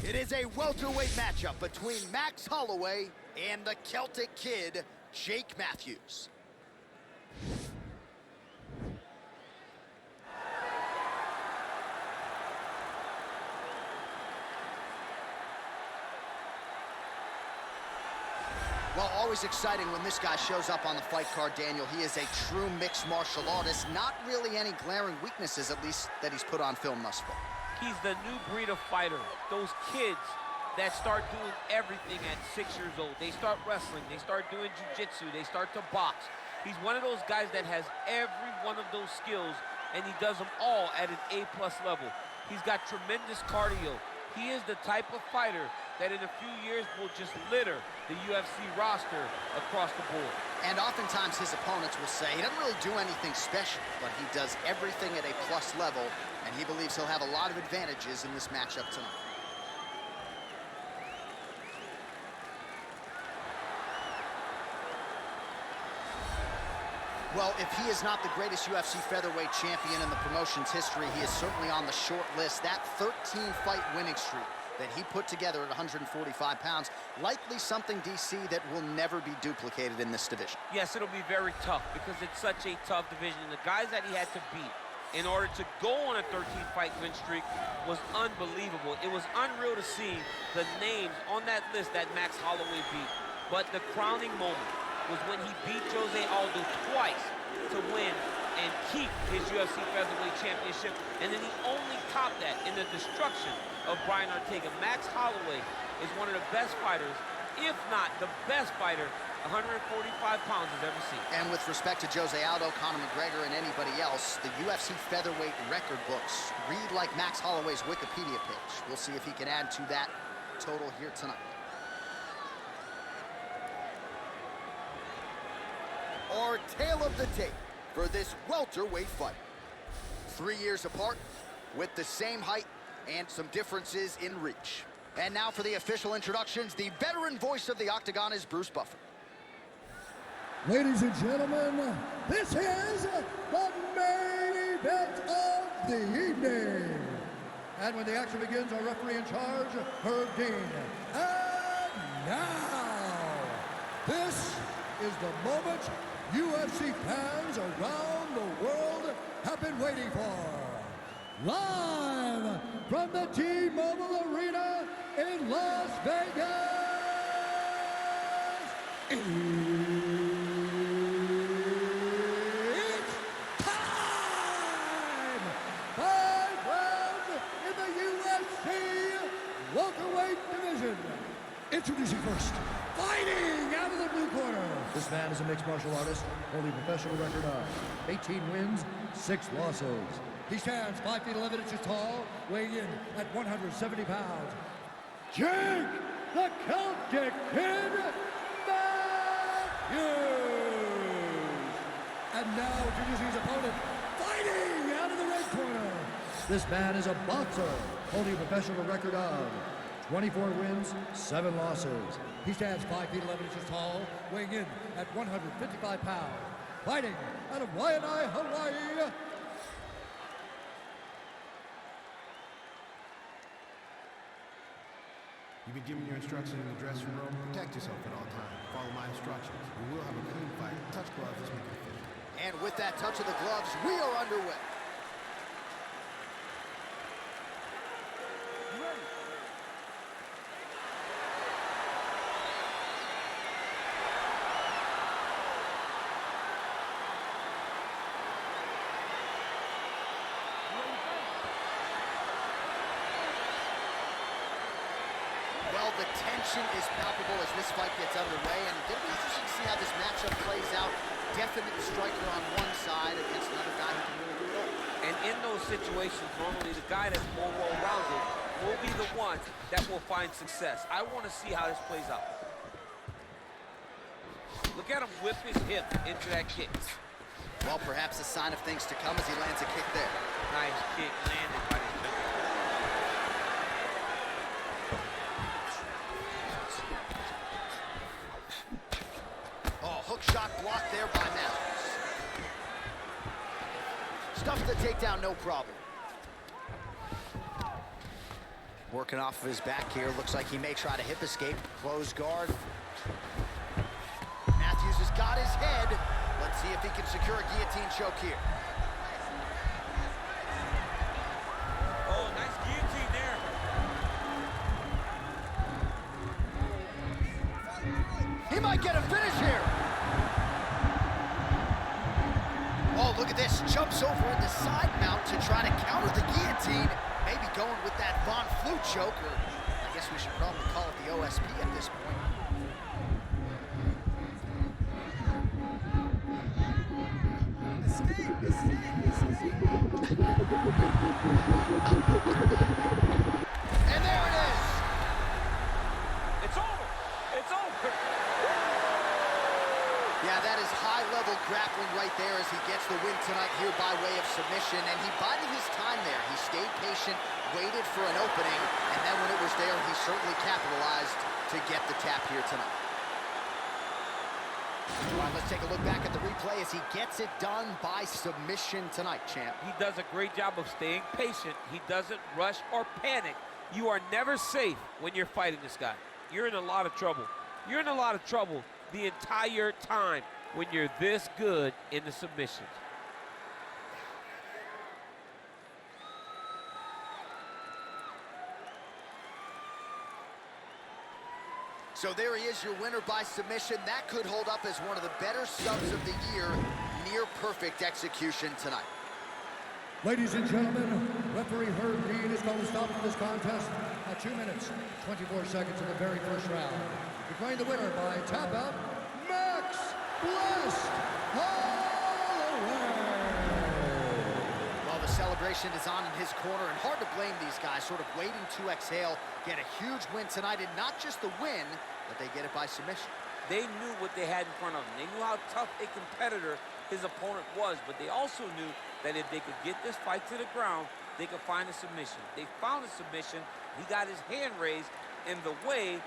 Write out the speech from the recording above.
It is a welterweight matchup between Max Holloway and the Celtic Kid, Jake Matthews. Well, always exciting when this guy shows up on the fight card, Daniel. He is a true mixed martial artist. Not really any glaring weaknesses, at least, that he's put on film thus far. He's the new breed of fighter. Those kids that start doing everything at 6 years old. They start wrestling, they start doing jiu-jitsu, they start to box. He's one of those guys that has every one of those skills, and he does them all at an A+ level. He's got tremendous cardio. He is the type of fighter that in a few years will just litter the UFC roster across the board. And oftentimes his opponents will say he doesn't really do anything special, but he does everything at a plus level, and he believes he'll have a lot of advantages in this matchup tonight. Well, if he is not the greatest UFC featherweight champion in the promotion's history, he is certainly on the short list. That 13-fight winning streak that he put together at 145 pounds, likely something, DC, that will never be duplicated in this division. Yes, it'll be very tough because it's such a tough division. And the guys that he had to beat in order to go on a 13-fight win streak was unbelievable. It was unreal to see the names on that list that Max Holloway beat. But the crowning moment was when he beat Jose Aldo twice to win and keep his UFC featherweight championship, and then he only topped that in the destruction of Brian Ortega. Max Holloway is one of the best fighters, if not the best fighter, 145 pounds has ever seen. And with respect to Jose Aldo, Conor McGregor, and anybody else, the UFC featherweight record books read like Max Holloway's Wikipedia page. We'll see if he can add to that total here tonight. Our tale of the tape for this welterweight fight. 3 years apart, with the same height and some differences in reach. And now for the official introductions, the veteran voice of the Octagon is Bruce Buffer. Ladies and gentlemen, this is the main event of the evening. And when the action begins, our referee in charge, Herb Dean. And now, this is the moment UFC fans around the world have been waiting for. Live from the T-Mobile Arena in Las Vegas, it's time! 5 rounds in the UFC welterweight division. Introducing first, fighting out of the blue corner. This man is a mixed martial artist, holding a professional record of 18 wins, 6 losses. He stands 5 feet 11 inches tall, weighing in at 170 pounds. Jake, the Celtic Kid, Matthews! And now introducing his opponent, fighting out of the red corner. This man is a boxer, holding a professional record of 24 wins, 7 losses. He stands 5 feet 11 inches tall, weighing in at 155 pounds. Fighting out of Waianae, Hawaii. You've been given your instructions in the dressing room. Protect yourself at all times. Follow my instructions. We will have a clean fight. Touch gloves, let's make it official. And with that touch of the gloves, we are underway. Well, the tension is palpable as this fight gets underway, and it'll be interesting to see how this matchup plays out. Definite striker on one side against another guy who can really do it all. And in those situations, normally the guy that's more well-rounded will be the one that will find success. I want to see how this plays out. Look at him whip his hip into that kick. Well, perhaps a sign of things to come as he lands a kick there. Nice kick landed by the middle. Hook shot blocked there by Matthews. Stuffed the takedown, no problem. Working off of his back here. Looks like he may try to hip escape. Close guard. Matthews has got his head. Let's see if he can secure a guillotine choke here. Oh, nice guillotine there. He might get a finish here. Oh, look at this. Jumps over in the side mount to try to counter the guillotine. Maybe going with that Von Flue choke, or I guess we should probably call it the OSP at this point. And there it is. It's over. It's over. Yeah, that is high-level grappling right there as he gets the win tonight here by way of submission, and he bided his time there. He stayed patient, waited for an opening, and then when it was there, he certainly capitalized to get the tap here tonight. All right, let's take a look back at the replay as he gets it done by submission tonight, champ. He does a great job of staying patient. He doesn't rush or panic. You are never safe when you're fighting this guy. You're in a lot of trouble. You're in a lot of trouble the entire time when you're this good in the submissions. So there he is, your winner by submission. That could hold up as one of the better subs of the year. Near perfect execution tonight. Ladies and gentlemen, referee Herb Dean is going to stop this contest at 2 minutes, 24 seconds of the very first round. Declaring the winner by tap out, Max Blessed Holloway. Well, the celebration is on in his corner, and hard to blame these guys, sort of waiting to exhale, get a huge win tonight, and not just the win, but they get it by submission. They knew what they had in front of them. They knew how tough a competitor his opponent was, but they also knew that if they could get this fight to the ground, they could find a submission. They found a submission. He got his hand raised in the way